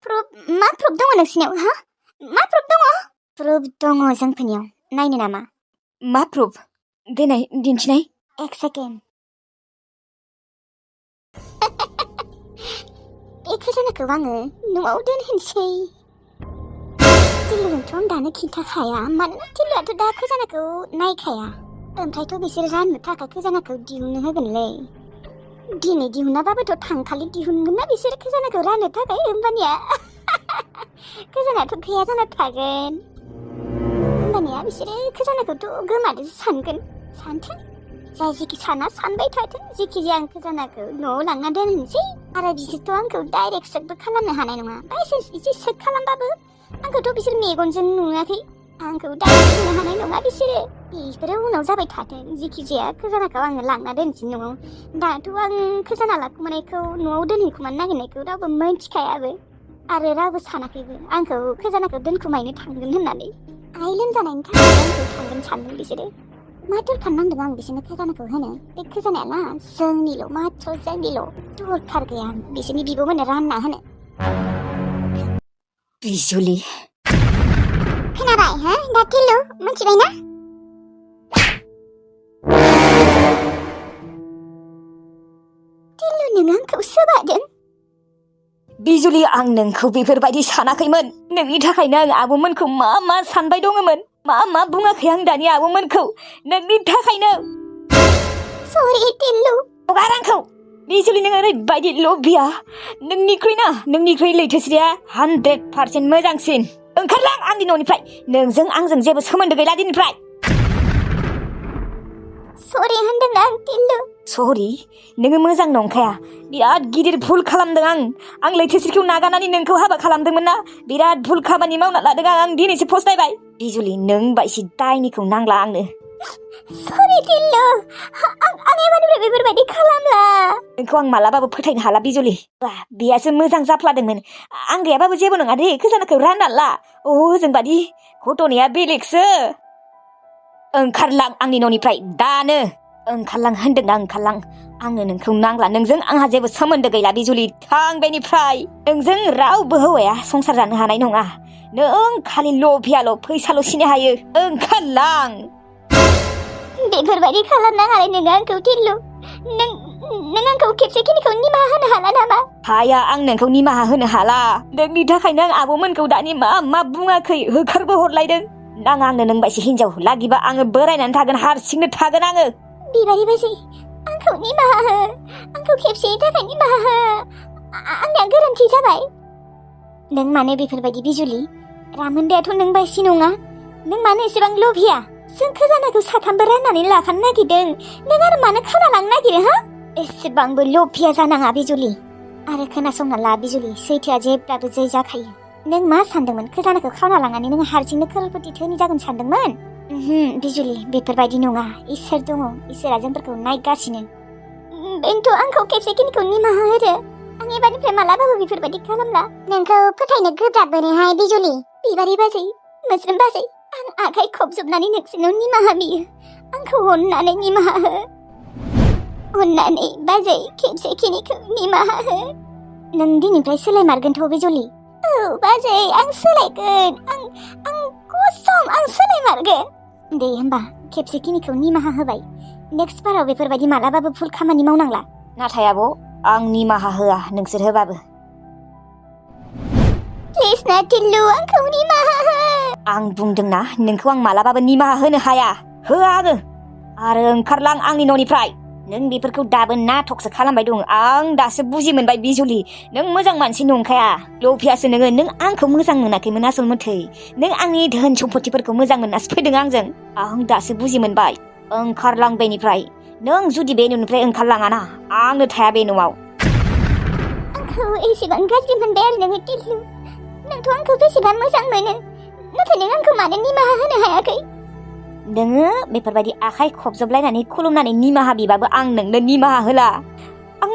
मा प्रुफ दङ नोंसिनाव हा मा प्रुफ दङ जोंफोरनियाव नायनो नामा मा प्रुफ देनाय दिन्थिनाय एक सेकेन्ड बे खजानाखौ आङो न'आव दोनहैनोसै टिलुनोथ' आं दानो खिन्थाखाया मानोना टिलुआथ' दा खजानाखौ नायखाया ओमफ्रायथ' बिसोर राननो थाखाय खजानाखौ दिहुननो होगोनलै दिनै दिहुनाबाबोथ' थांखालि दिहुनगोन ना बिसोर खजानाखौ राननो थाखाय होमबानिया खजानाथ' गैया जाना थागोन होमबानिया बिसोरो खजानाखौथ' गोमादोंसो सानगोन सानथों जाय जेखि साना सानबाय थाथों जेखि जाया आं खजानाखौ न'आव लांना दोनहैनोसै आरो बिसोरथ' आंखौ डाइरेक्ट सेकबो खालामनो हानाय नङा बायसान्स इसे सेक खालामबाबो आंखौथ' बिसोर मेगनजों नुवाखै आंखौ डाइरेक्ट बुंनो हानाय नङा बिसोरो बेफोरो उनाव जाबाय थाथों जेखि जाया खजानाखौ आङो लांना दोनसै न'आव दाथ' आं खजाना लाखुमानायखौ न'आव दोनहैखुमानो नागिरनायखौ रावबो मिन्थिखायाबो आरो रावबो सानाखैबो आंखौ खजानाखौ दोनखुमायनो थांगोन होननानै आइ लोमजानायनि थाखाय आंखौ थांगोन सानदों बिसोरो मा दरखार नांदों आं बिसोरनो खजानाखौ होनो बे खजानाया ना जोंनिल' माथ्र जोंनिल' दरखार गैया आं बिसोरनि बिब'मोननो रानना होनो बिजुलि खोनाबाय हा दा टिलु मिथिबाय ना टिलु नों आंखौ सोबादों बिजुलि आं नोंखौ बेफोरबायदि सानाखैमोन नोंनि थाखायनो आं आब'मोनखौ मा सानबाय दङमोन मा बुङाखै आं दानि आब'मोनखौ नोंनि थाखायनो सरि टिलु हगार आंखौ बिजुलि नों ओरैबायदि लभिया नोंनिख्रुइ लैथोस्रिया 100% मोजांसिन ओंखारलां आंनि न'निफ्राय नोंजों आंजों जेबो सोमोन्दो गैला दिननिफ्राय सरि होनदों आं टिलु सरि नोङो मोजां नंखाया बिराद गिदिर भुल खालामदों आं लैथोस्रिखौ नागारनानै नोंखौ हाबा खालामदोंमोन ना बिराद भुल खामानि मावना लादों आं दिनैसो फस्थायबाय बिजुलि नों बायदि दायनिखौ नांला आंनो सरि टिलु आं एबारनिफ्राय बेफोरबायदि खालामला नोंखौ आं मालाबाबो फोथायनो हाला बिजुलि बेयासो मोजां जाफ्लादोंमोन आं गैयाबाबो जेबो नङा दे खजानाखौ रानना ला जों बादि घटनाया बेलेगसो ओंखारलां आंनि न'निफ्राय दानो ओंखारलां होनदों ना ओंखारलां आंनो नोंखौ नांला नोंजों आंहा जेबो सोमोन्दो गैला बिजुलि थां बेनिफ्राय नोंजों रावबो हौवाया संसार जानो हानाय नङा नों खालि लभियाल' फैसाल' सिनो हायो ओंखारलां बेफोरबायदि खालामनाङालै नों आंखौ टिलु नों आंखौ खेबसेखिनिखौ निमाहा होनो हाला नामा हाया आं नोंखौ निमाहा होनो हाला नोंनि थाखायनो आं आब'मोनखौ दानि मा बुङाखै होखारबो हरलायदों नाङा आंनो नों बायदि हिनजाव लागिबा आङो बोरायनानै थागोन हारसिंनो थागोन आङो बिबारि बाजै आंखौ निमाहा हो आंखौ खेबसेनि थाखाय निमाहा हो आंनिया गोरोन्थि जाबाय नों मानो बेफोरबायदि बिजुलि रामोन्दायाथ' नों बायदि नङा नों मानो एसेबां लभिया जों खजानाखौ साथामबो राननानै लाखानो नागिरदों नों आरो मानो खाना लांनो नागिरो हा एसेबांबो लभिया जानाङा बिजुलि आरो खोनासंना ला बिजुलि सैथोआ जेब्लाबो जै जाखायो नों मा सानदोंमोन खजानाखौ खावना लांनानै नों हारसिंनो खोलपति धोनि जागोन सानदोंमोन बिजुलि बेफोरबायदि नङा इसोर दङ इसोरा जोंफोरखौ नायगासिनो बेनोथ' आंखौ खेबसेखिनिखौ निमाहा होदो आं एबारनिफ्राय मालाबाबो बेफोरबायदि खालामला नोंखौ फोथायनो गोब्राब मोनोहाय बिजुलि बिबारि बाजै मोस्रोम बाजै आं आखाइ खबजोबनानै नोंसोरनाव निमाहा बियो आंखौ अननानै निमाहा हो अननानै बाजै खेबसेखिनिखौ निमाहा हो नों दिनैनिफ्राय सोलायमारगोनथ' बिजुलि औ बाजै आं सोलायगोन आं कसम आं सोलायमारगोन दे होमबा खेबसेखिनिखौ निमाहा होबाय नेक्स्ट बाराव बेफोरबायदि मालाबाबो भुल खामानि मावनांला नाथाय आब' आं निमाहा होआ नोंसोर होबाबो प्लिज ना टिल्लु आंखौ निमाहा हो आं बुंदोंना नोंखौ आं मालाबाबो निमाहा होनो हाया होआ आङो आरो ओंखारलां आंनि न'निफ्राय नों बेफोरखौ दाबो नाटकसो खालामबाय दं आं दासो बुजि मोनबाय बिजुलि नों मोजां मानसि नंखाया लभियासो नों आंखौ मोजां मोनाखैमोन आसल मथै नों आंनि धोन सम्पतिफोरखौ मोजां मोननासो फैदों आंजों आं दासो बुजि मोनबाय ओंखारलां बेनिफ्राय नों जुदि बे न'निफ्राय ओंखारलाङाना आंनो थाया बे न'आव आंखौ एसेबां गाज्रि मोनबाय आरो नोङो टिल्लु नोंथ' आंखौ बेसेबां मोजां मोनो नाथाय नों आंखौ मानो निमाहा होनो हायाखै नोङो बेफोरबायदि आखाइ खबजोबलायनानै खुलुमनानै निमाहा बिबाबो आं नोंनो निमाहा होला आं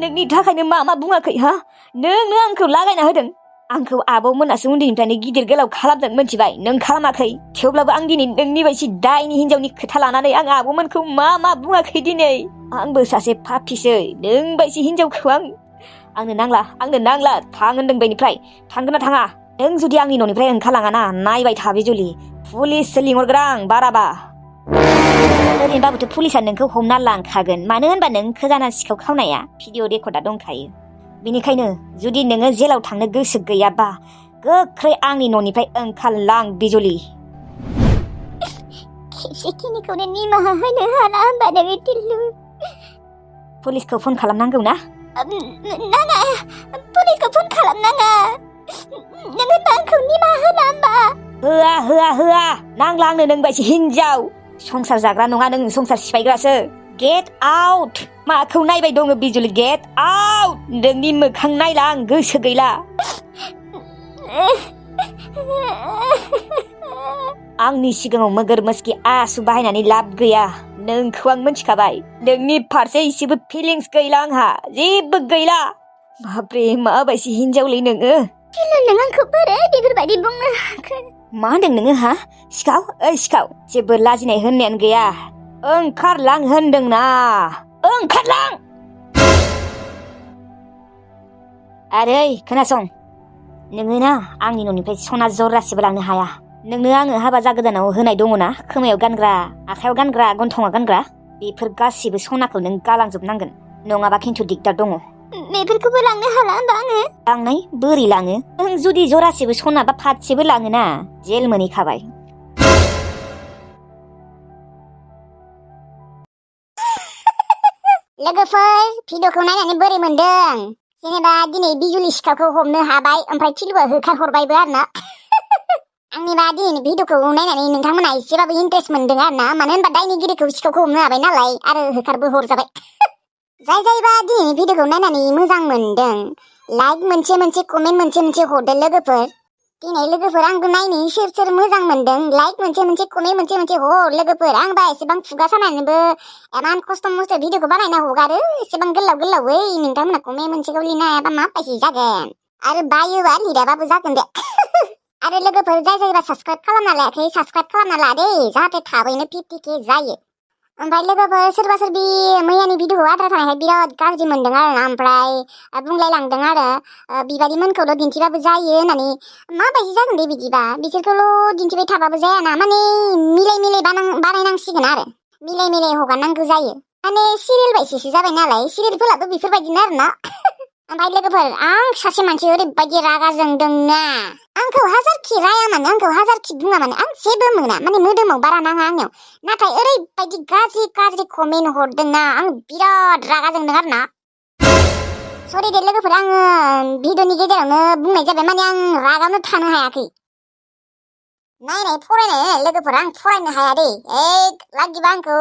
नोंनि थाखायनो मा बुङाखै हा नोंनो आंखौ लागायना होदों आंखौ आब'मोनासो उन्दैनिफ्रायनो गिदिर गोलाव खालामदों मिथिबाय नों खालामाखै थेवब्लाबो आं दिनै नोंनि बायदि दायनि हिनजावनि खोथा लानानै आं आब'मोनखौ मा बुङाखै दिनै आंबो सासे पापिसै नों बायदि हिनजावखौ आं आंनो नांला थां होनदों बेनिफ्राय थांगोन ना थाङा नों जुदि आंनि न'निफ्राय ओंखारलाङाना नायबाय था बिजुलि पुलिससो लिंहरगोन आं बाराबा ओरैनोबाबोथ' पुलिसा नोंखौ हमना लांखागोन मानो होनबा नों खोजाना सिखाव खावनाया भिडिअ रेकर्डा दंखायो बेनिखायनो जुदि नोङो जेलाव थांनो गोसो गैयाबा गोख्रै आंनि न'निफ्राय ओंखारलां बिजुलि खेबसेखिनिखौनो निमाहा होनो हाला होनबा नोङो टिल्लु पुलिसखौ फन खालामनांगौ ना नाङा पुलिसखौ फन खालामनाङा नों होनबा आंखौ निमाहा होला होमबा होआ नांला आंनो नों बायदि हिनजाव संसार जाग्रा नङा नों संसार सिफायग्रासो गेट आउट माखौ नायबाय दङ बिजुलि गेट आउट नोंनि मोखां नायला आं गोसो गैला आंनि सिगाङाव मोगोर मोस्कि आसु बाहायनानै लाब गैया नोंखौ आं मिथिखाबाय नोंनि फारसे एसेबो फिलिंस गैला आंहा जेबो गैला बाब्रे माबायदि हिनजावलै नोङो नों आंखौ बोरै बेफोरबायदि बुंनो हाखो मा होनदों नोङो हा सिखाव ओइ सिखाव जेबो लाजिनाय होननायानो गैया ओंखारलां होनदोंना ओंखारलां आरे खोनासं नोङो ना आंनि न'निफ्राय सना जरासेबो लांनो हाया नोंनो आङो हाबा जागोदानाव होनाय दङना खोमायाव गानग्रा आखायाव गानग्रा गन्थङाव गानग्रा बेफोर गासिबो सनाखौ नों गालांजोबनांगोन नङाबा खिन्थु दिगदार दङ बेफोरखौबो लांनो हाला होनबा आङो लांनाय बोरै लाङो नों जुदि जरासेबो सना बा फाथसेबो लाङोना जेल मोनहैखाबाय लोगोफोर भिडिअखौ नायनानै बोरै मोनदों जेनेबा दिनै बिजुलि सिखावखौ हमनो हाबाय ओमफ्राय टिल्लुआ होखारहरबायबो आरोना आंनिबा दिनैनि भिडिअखौ नायनानै नोंथांमोना एसेबाबो इन्टारेस्ट मोनदों आरोना मानो होनबा दायनिगिरिखौ सिखावखौ हमनो हाबाय नालाय आरो होखारबो हरजाबाय जायबा दिनैनि भिडिअखौ नायनानै मोजां मोनदों लाइक मोनसे कमेन्ट मोनसे हरदो लोगोफोर दिनै लोगोफोर आंबो नायनो सोर मोजां मोनदों लाइक मोनसे कमेन्ट मोनसे हर लोगोफोर आंबा एसेबां खुगा सानानैबो एमान खस्थ' मस्थ' भिडिअखौ बानायना हगारो एसेबां गोलावै नोंथांमोना कमेन्ट मोनसेखौ लिरनो हायाबा माबायदि जागोन आरो बायोबा लिराबाबो जागोन दे आरो लोगोफोर जायबा साबसक्राइब खालामना लायाखै साबसक्राइब खालामना ला दे जाहाथे थाबैनो 50K जायो ओमफ्राय लोगोफोर सोरबि मैयानि भिडिअखौ आद्रा थानायखाय बिराद गाज्रि मोनदों आरोना ओमफ्राय बुंलायलांदों आरो बिबारिमोनखौल' दिन्थिबाबो जायो होननानै माबायदि जागोन दे बिदिबा बिसोरखौल' दिन्थिबाय थाबाबो जायाना माने मिलाय बानायनांसिगोन आरो मिलाय हगारनांगौ जायो माने सिरियेल बायदिसो जाबाय नालाय सिरियेलफोराबो बेफोरबायदिनो आरोना ओमफ्राय लोगोफोर आं सासे मानसि ओरैबायदि रागा जोंदोंना आंखौ हाजारखि राया मानो आंखौ हाजारखि बुङा मानो आं जेबो मोना माने मोदोमाव बारा नाङा आंनियाव नाथाय ओरैबायदि गाज्रि कमेन्ट हरदोंना आं बिराद रागा जोंदों आरोना सरि दे लोगोफोर आङो भिडिअनि गेजेरावनो बुंनाय जाबाय माने आं रागावनो थानो हायाखै नायनाय फरायनाय लोगोफोर आं फरायनो हाया दे लागिबा आंखौ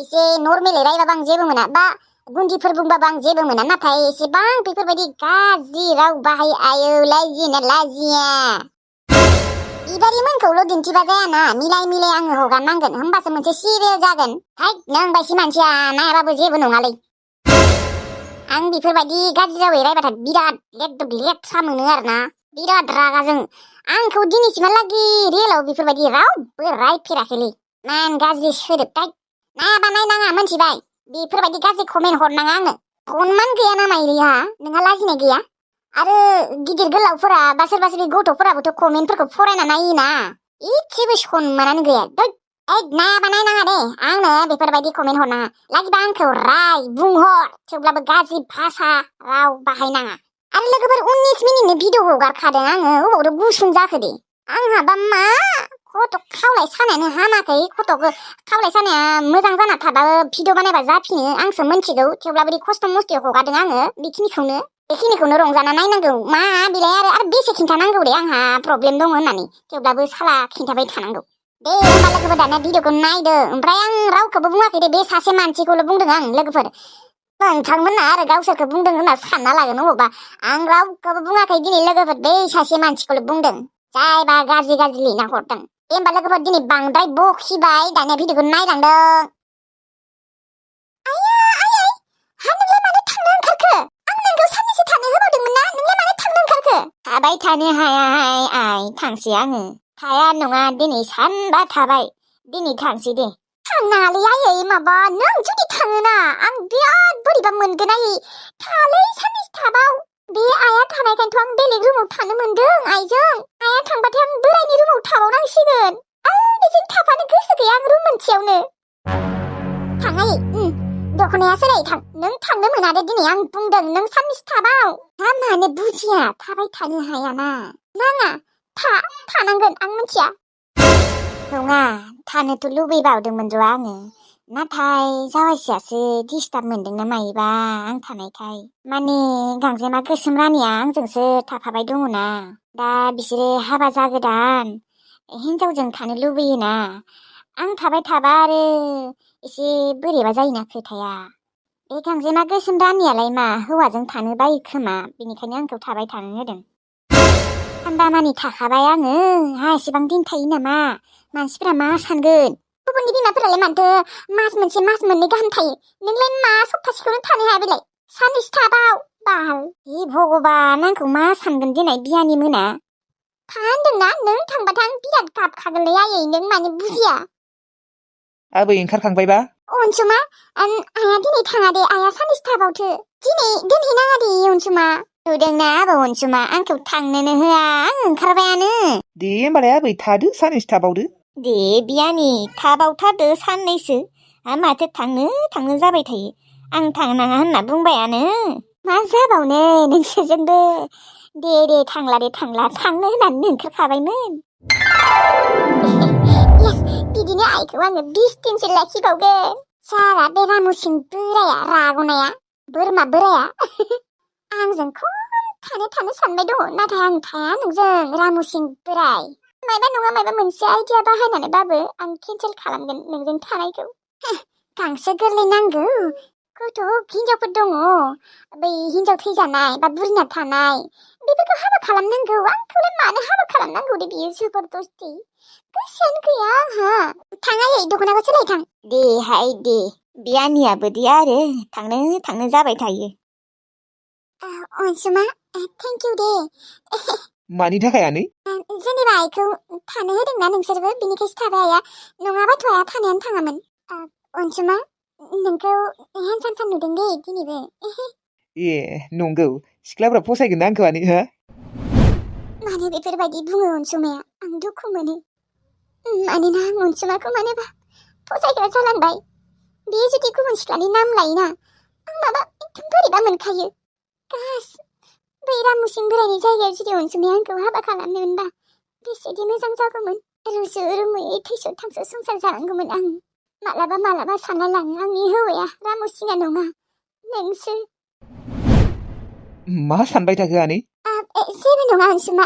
एसे नर्मेलै रायबाबो आं जेबो मोना बा गुन्दिफोर बुंबाबो आं जेबो मोना नाथाय एसेबां बेफोरबायदि गाज्रि राव बाहाय आयो लाजिया बिबारिमोनखौल' दिन्थिबा जायाना मिलाय आङो हगारनांगोन होमबासो मोनसे सिरियेल जागोन नों बायदि मानसिया नायाबाबो जेबो नङालै आं बेफोरबायदि गाज्रि रावै रायबाथाय बिराद लेथ्रा मोनो आरोना बिराद रागाजों आंखौ दिनैसिमहालागि रियेलाव बेफोरबायदि रावबो रायफेराखैलै मान गाज्रि सोदोब नायाबा नायनाङा मोनथिबाय बेफोरबायदि गाज्रि कमेन्ट हरनाङा आंनो सनमान गैया नामायलिहा नोंहा लाजिनाय गैया आरो गिदिर गोलावफोरा बा सोरबा गथ'फोराबोथ' कमेन्टफोरखौ फरायना नायोना इसेबो सनमानानो गैया नायाबा नायनाङा दे आंनो बेफोरबायदि कमेन्ट हरनाङा लागिबा आंखौ राय बुंहर थेवब्लाबो गाज्रि भाषा राव बाहायनाङा आरो लोगोफोर 19 मिनिटनि भिडिअ हगारखादों आङो अबावथ' गुसुं जाखो दे आंहाबा मा खथ' खावलाय सानायानो हामाखै खथ'खौ खावलाय सानाया मोजां जाना थाबाबो भिडिअ बानायबा जाफिनो आंसो मिथिगौ थेवब्लाबो खस्थ' मस्थ'यै हगारदों आङो बेखिनिखौनो रंजाना नायनांगौ मा बिलाय आरो बेसे खिन्थानांगौ दे आंहा प्रब्लेम दङ होननानै थेवब्लाबो साला खिन्थाबाय थानांगौ दे होमबा लोगोफोर दाना भिडिअखौ नायदो ओमफ्राय आं रावखौबो बुङाखै दे बे सासे मानसिखौल' बुंदों आं लोगोफोर नोंथांमोना आरो गावसोरखौ बुंदों होनना सानना लागोन अबावबा आं रावखौबो बुङाखै दिनै लोगोफोर बै सासे मानसिखौल' बुंदों जायबा गाज्रि लिरना हरदों दे होमबा लोगोफोर दिनै बांद्राय बखिबाय दानिया भिडिअखौ नायलांदों नोंलाय मानो थांनो ओंखारखो आं नोंखौ साननैसो थानो होबावदोंमोन ना नोंलाय मानो थांनो ओंखारखो थाबाय थानो हायाहाय आइ थांसै आङो थाया नङा दिनै सानबा थाबाय दिनै थांसै दे थांनाङालै आयै माबा नों जुदि थाङोना आं बिराद बोरैबा मोनगोन आयै थालै साननैसो थाबाव बे आइया थानायखायनोथ' आं बेलेग रुमाव थानो मोनदों आइजों आइया थांबाथाय आं बोरायनि रुमाव थाबावनांसिगोन बेजों थाफानो गोसो गैया आं रुम मोनसेयावनो थां आयै दख'नाया सोलाय थां नों थांनो मोना दे दिनै आं बुंदों नों साननैसो थाबाव दा मानो बुजिया थाबाय थानो हायाना नाङा थानांगोन आं मिथिया नङा थानोथ' लुबैबावदोंमोन र' आङो नाथाय जावायसियासो डिस्टार्ब मोनदोंना मायोबा आं थानायखाय माने गांजेमा गोसोम रानिया आंजोंसो थाफाबाय दङना दा बिसोरो हाबा जागोदान हिनजावजों थानो लुबैयोना आं थाबाय थाबा आरो एसे बोरैबा जायोना खोथाया बे गांजेमा गोसोम रानियालाय मा हौवाजों थानो बायो खोमा बेनिखायनो आंखौ थाबाय थानो होदों सानबा मानि थाखाबाय आङो हा एसेबां दिन थायो नामा मानसिफोरा मा सानगोन गुबुननि बिमाफोरालाय माथो मास मोनसे मास मोननै गाहाम थायो नोंलाय मा सप्तासेखौनो थानो हाया बेलाय साननैसो थाबाव बाल हे भगबान आंखौ मा सानगोन दिनै बियानि मोना था होनदोंना नों थांबाथाय आं बिराद गाबखागोनलै आयै नों मानो बुजिया आबै ओंखारखांबायबा अनसुमा आइया दिनै थाङा दे आइया साननैसो थाबावथो दिनै दोनहैनाङा दे अनसुमा नुदोंना आबौ अनसुमा आंखौ थांनोनो होआ आं ओंखारबायानो दे होमबालाय आबै थादो साननैसो थाबावदो दे बियानि थाबावथारदो साननैसो माथो थांनो जाबाय थायो आं थांनाङा होनना बुंबायानो मा जाबावनो नोंसोरजोंबो दे थांला थांनो होननानै ओंखारखाबायमोन बिदिनो आइखौ आङो 20 दिनसो लाखिबावगोन सारा बे रामुसिं बोराया राग'नाया बोरमा बोराया आंजों खम थानो सानबाय दङ नाथाय आं थाया नोंजों रामुसिं बोराय मायबा नङा मायबा मोनसे आइडिया बाहायनानैबाबो आं केन्सेल खालामगोन नोंजों थानायखौ गांसो गोरलै नांगौ गथ' हिनजावफोर दङ बै हिनजाव थैजानाय बा बुरिना थानाय बेफोरखौ हाबा खालामनांगौ आंखौलाय मानो हाबा खालामनांगौ दे बियो जबरदस्ति गोसोआनो गैया आंहा थाङायै दख'नाखौ सोलाय थां दे बियानियाबो दे आरो थांनो जाबाय थायो अनसुमा थेंक इउ दे मानि थाखाय आनै जेनेबा आइखौ थानो होदोंना नोंसोरबो बिनिखायसो थाबाय आइया नङाबाथ' आइया थानायानो थाङामोन अनसुमा नोंखौ हेन्डसाम नुदों दे दिनैबो ए नंगौ सिख्लाफ्रा फसायगोन ना आंखौ आनै हो मानो बेफोरबायदि बुङो अनसुमाया आं दुखु मोनो मानोना आं अनसुमाखौ मानोबा फसायग्रा जालांबाय बेयो जुदि गुबुन सिख्लानि नाम लायोना आं माबा एकदम बोरैबा मोनखायो गास बै रामुसिं बोरायनि जायगायाव जुदि अनसुमाया आंखौ हाबा खालामनो मोनबा बेसेदि मोजां जागौमोन रुजु रुमुयै थैस' थांस' संसार जानांगौमोन आं मालाबा सानना लाङो आंनि हौवाया रामुसिङा नङा नोंसो मा सानबाय थाखो आनै जेबो नङा अनसुमा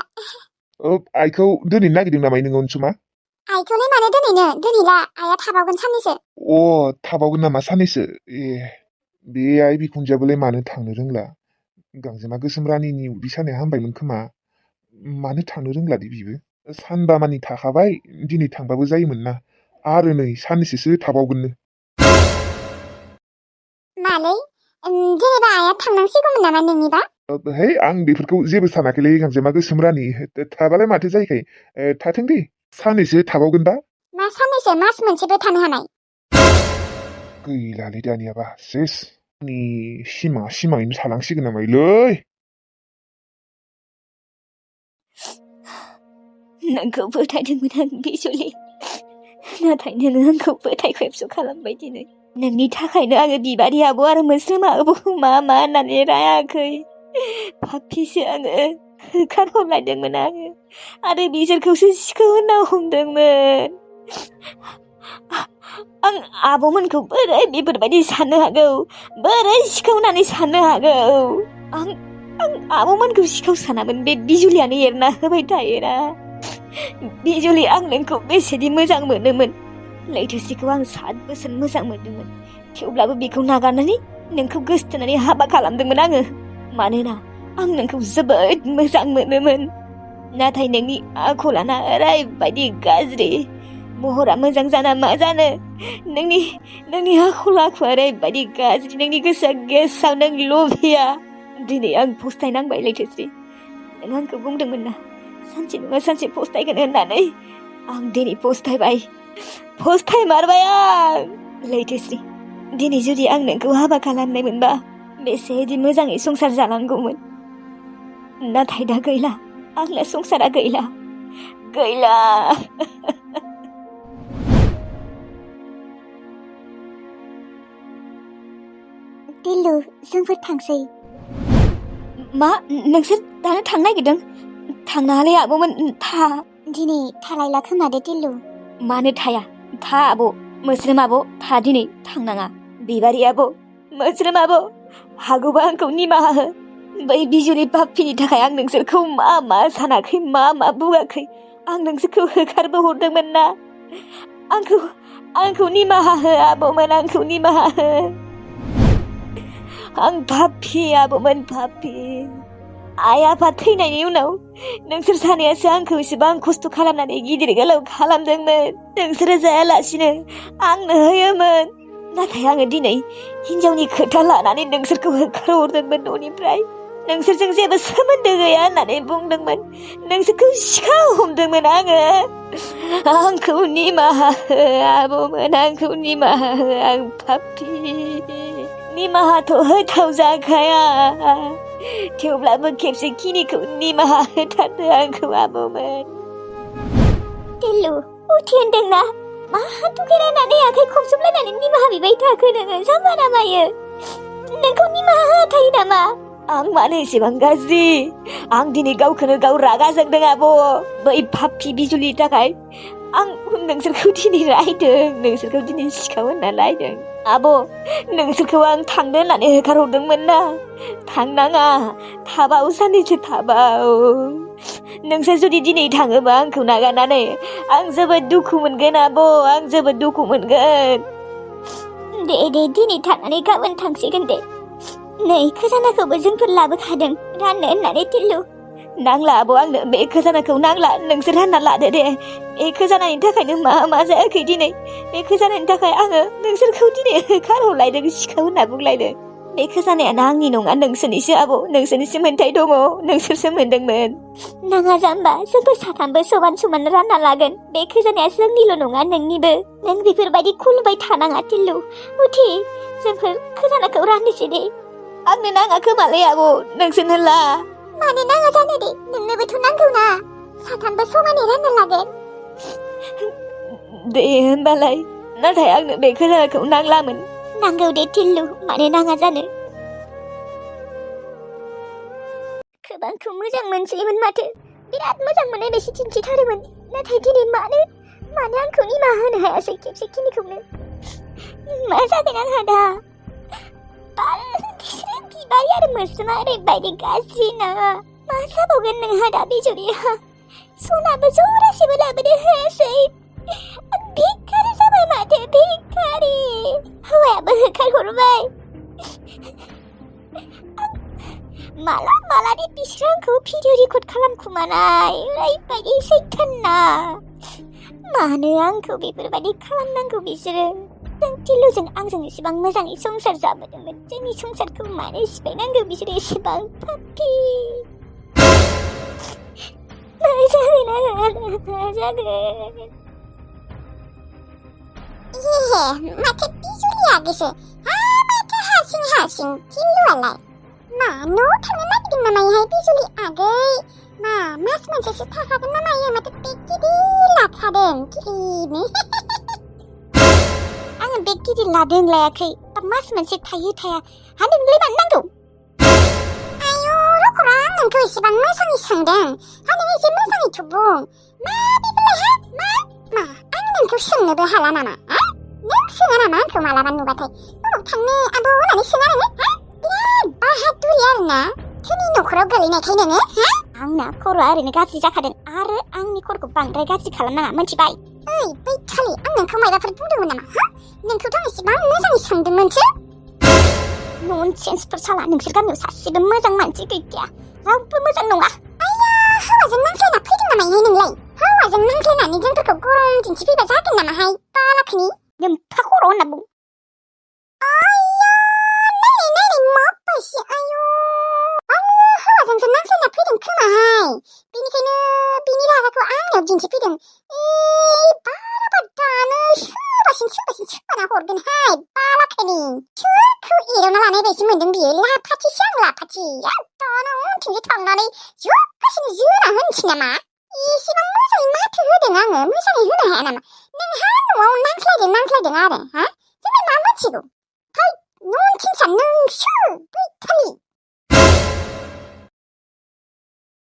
आइखौ दोनहैनो नागिरदों नामा नोङो अनसुमा आइखौलाय मानो दोनहैला आइया थाबावगोन साननैसो थाबावगोन नामा साननैसो ए बे आइ बिखुनजोआबोलाय मानो थांनो रोंला गांजेमा गोसोम रानिनि उदै सानाया हामबायमोन खोमा मानो थांनो रोंला दे बिबो सानबा मानि थाखाबाय दिनै थांबाबो जायोमोन ना आरो नै साननैसोसो थाबावगोननो मालै जेनेबा आइया थांनांसिगौमोन नामा नोंनिबा है आं बेफोरखौ जेबो सानाखैलै गांजेमा गोसोम रानि थाबालाय माथो जायोखाय थाथों दे साननैसो थाबावगोनबा मा साननैसो मास मोनसेबो थानो हानाय गैलालै दानियाबा सेस आंनि सिमाङैनो थालांसिगोन नामालै नोंखौ फोथायदोंमोन आं बिजुलि नाथाय नोङो आंखौ फोथायखेबस' खालामबाय दिनै नोंनि थाखायनो आङो बिबारि आब' आरो मोस्रोम आब'खौ मा होननानै रायाखै पापिसो आङो होखारहरलायदोंमोन आङो आरो बिसोरखौसो सिखौ होनना हमदोंमोन आं आब'मोनखौ बोरै बेफोरबायदि साननो हागौ बोरै सिखौ होननानै साननो हागौ आं आब'मोनखौ सिखाव सानामोन बे बिजुलियानो एरना होबाय थायोना बिजुलि आं नोंखौ बेसेदि मोजां मोनोमोन लैथोसिखौ आं 7 बोसोर मोजां मोनदोंमोन थेवब्लाबो बेखौ नागारनानै नोंखौ गोसथोनानै हाबा खालामदोंमोन आङो मानोना आं नोंखौ जोबोद मोजां मोनोमोन नाथाय नोंनि आखलाना ओरैबायदि गाज्रि महरा मोजां जाना मा जानो नोंनि आखल आखुआ ओरैबायदि गाज्रि नोंनि गोसोआ गेसाव नों लभिया दिनै आं फस्थायनांबाय लैथोस्रि नों आंखौ बुंदोंमोन ना सानसे नङा सानसे फस्थायगोन होननानै आं दिनै फस्थायबाय फस्थायमारबाय आं लैथोस्रि दिनै जुदि आं नोंखौ हाबा खालामनाय मोनबा बेसेदि मोजाङै संसार जानांगौमोन नाथाय दा गैला आंना संसारा गैला टिल्लु जोंफोर थांसै मा नोंसोर दानो थांनो नागिरदों थांनालाय आब'मोन था दिनै थालायला खोमा दे टिल्लु मानो थाया था आब' मोस्रोम आब' था दिनै थांनाङा बिबारि आब' मोस्रोम आब' हागौबा आंखौ निमाहा हो बै बिजुलि पाप्पिनि थाखाय आं नोंसोरखौ मा सानाखै मा बुङाखै आं नोंसोरखौ होखारबो हरदोंमोन ना आंखौ निमाहा हो आब'मोन आंखौ निमाहा हो आं पाप्पि आब'मोन पाप्पि आइ आफा थैनायनि उनाव नोंसोर सानैयासो आंखौ इसेबां खस्थ' खालामनानै गिदिर गोलाव खालामदोंमोन नोंसोरो जायालासिनो आंनो होयोमोन नाथाय आङो दिनै हिनजावनि खोथा लानानै नोंसोरखौ होखारहरदोंमोन न'निफ्राय नोंसोरजों जेबो सोमोन्दो गैया होननानै बुंदोंमोन नोंसोरखौ सिखाव हमदोंमोन आंखौ निमाहा हो आब'मोन आंखौ निमाहा हो आं पाप्पि निमाहाथ' होथाव जाखाया थेवब्लाबो खेबसे खिनिखौ निमाहा होथारदो आंखौ आब'मोन टिल्लु उथि होनदोंना मा दुगैरायनानै आखाइ खबजोबलायनानै निमाहा बिबाय थाखो नोङो जाम्बा नामायो नोंखौ निमाहा होथायो नामा आं मानो एसेबां गाज्रि आं दिनै गावखौनो गाव रागा जोंदों आब' बै पाप्पि बिजुलिनि थाखाय आं नोंसोरखौ दिनै रायदों नोंसोरखौ दिनै सिखाव होनना रायदों आब' नोंसोरखौ आं थांनो होननानै होखारहरदोंमोन ना थांनाङा थाबाव साननैसो थाबाव नोंसोर जुदि दिनै थाङोबा आंखौ नागारनानै आं जोबोद दुखु मोनगोन आब' आं जोबोद दुखु मोनगोन दे दिनै थानानै गाबोन थांसिगोन दे नै खजानाखौबो जोंफोर लाबोखादों राननो होननानै टिल्लु नांला आब' आंनो बे खजानाखौ नांला नोंसोर रानना लादो दे बे खजानानि थाखायनो मा जायाखै दिनै बे खजानानि थाखाय आङो नोंसोरखौ दिनै होखारहरलायदों सिखाव होनना बुंलायदों बे खजानायानो आंनि नङा नोंसोरनिसो आब' नोंसोरनिसो मोन्थाय दङ नोंसोरसो मोनदोंमोन नाङा जाम्बा जोंफोर साथामबो समान रानना लागोन बे खजानाया जोंनिल' नङा नोंनिबो नों बेफोरबायदि खुलुबाय थानाङा टिल्लु उथि जोंफोर खजानाखौ राननोसै दे आंनो नाङा खोमालै आब' नोंसोरनो ला मानो नाङा जानो दे नोंनोबोथ' नांगौ ना साथामबो समानै रानना लागोन दे होनबालाय नाथाय आंनो बे खजानाखौ नांलामोन नांगौ दे टिल्लु मानो नाङा जानो गोबांखौ मोजां मोनसैमोन माथो बिराद मोजां मोननाय बायदि दिन्थिथारोमोन नाथाय दिनै मानो आंखौ निमाहा होनो हायासै खेबसे खिनिखौनो मा जागोन आंहा दा बिसोरो बिबारि आरो मोस्रोमा ओरैबायदि गाज्रि ना मा जाबावगोन नोंहा दा बिजुलिया सनाबो जरासेबो लाबोनो होआसै भिखारि जाबाय माथो भिखारि हौवायाबो होखारहरबाय मालानि बिसोर आंखौ भिडिअ रेकर्ड खालामखुमानाय ओरैबायदि सैथान ना मानो आंखौ बेफोरबायदि खालामनांगौ बिसोरो जों टिल्लुजों आंजों एसेबां मोजाङै संसार जाबोदोंमोन जोंनि संसारखौ मानो सिफायनांगौ बिसोरो एसेबां पाप्पि मा जागोन माथो बिजुलिया गोसो माथो हारसिं टिल्लुआलाय मा न'आव थांनो नागिरदों नामायोहाय बिजुलि आगै मा मास मोनसेसो थाखागोन ना मायो माथो बेग गिदिर लाखादों गिदिरनो आङो बेग गिदिर लादों लायाखै मास मोनसे थायो थाया हा नोंलाय मानो नांगौ आयौ रखरा आं नोंखौ एसेबां मोजाङै सोंदों हा नों एसे मोजाङैथ' बुं मा बेफोरलाय मा आं नोंखौ सोंनोबो हाला नामा नों सोङा नामा आंखौ मालाबा नुबाथाय न'आव थांनो आब' होननानै सोङा नोङो बिराद बाहादुरि आरोना धोनि न'खराव गोलैनायखाय नोङो आंना खर'आ ओरैनो गाज्रि जाखादों आरो आंनि खर'खौ बांद्राय गाज्रि खालामनाङा मिथिबाय ओइ बैथालि आं नोंखौ मायबाफोर बुंदोंमोन नामा नोंखौथ' आं एसेबां मोजाङै सोंदोंमोनसो ननसेन्सफोर साला नोंसोर गामियाव सासेबो मोजां मानसि गैखाया रावबो मोजां नङा आया हौवाजों नांज्लायना फैदों नामाहाय नोंलाय हौवाजों नांज्लायनानै जोंफोरखौ गरम दिन्थिफैबा जागोन नामाहाय बालाखनि नोमफा खर' होनना बुं आया नायनाय माबायसि आयु आं हौवाजोंसो नांज्लायना जाना फैदों खोमाहाय बेनिखायनो बिनि रागाखौ आंनाव दिन्थिफैदों बाराबा दानो सोरबासिन सोरबाना हरगोनहाय बालाखानि सोरखौ एदावना लानाय बायदि मोनदों बियो लाफाथिसो आं लाफाथि दानो उनथिंजाय थांनानै ज'गासिनो जोना होनसै नामा एसेबां मोजाङै माथो होदों आङो मोजाङै होनो हाया नामा नोंहा न'आव नांज्लायदों आरो हा जोंलाय मा मोनथिगौ फै न'थिंसा नोंसो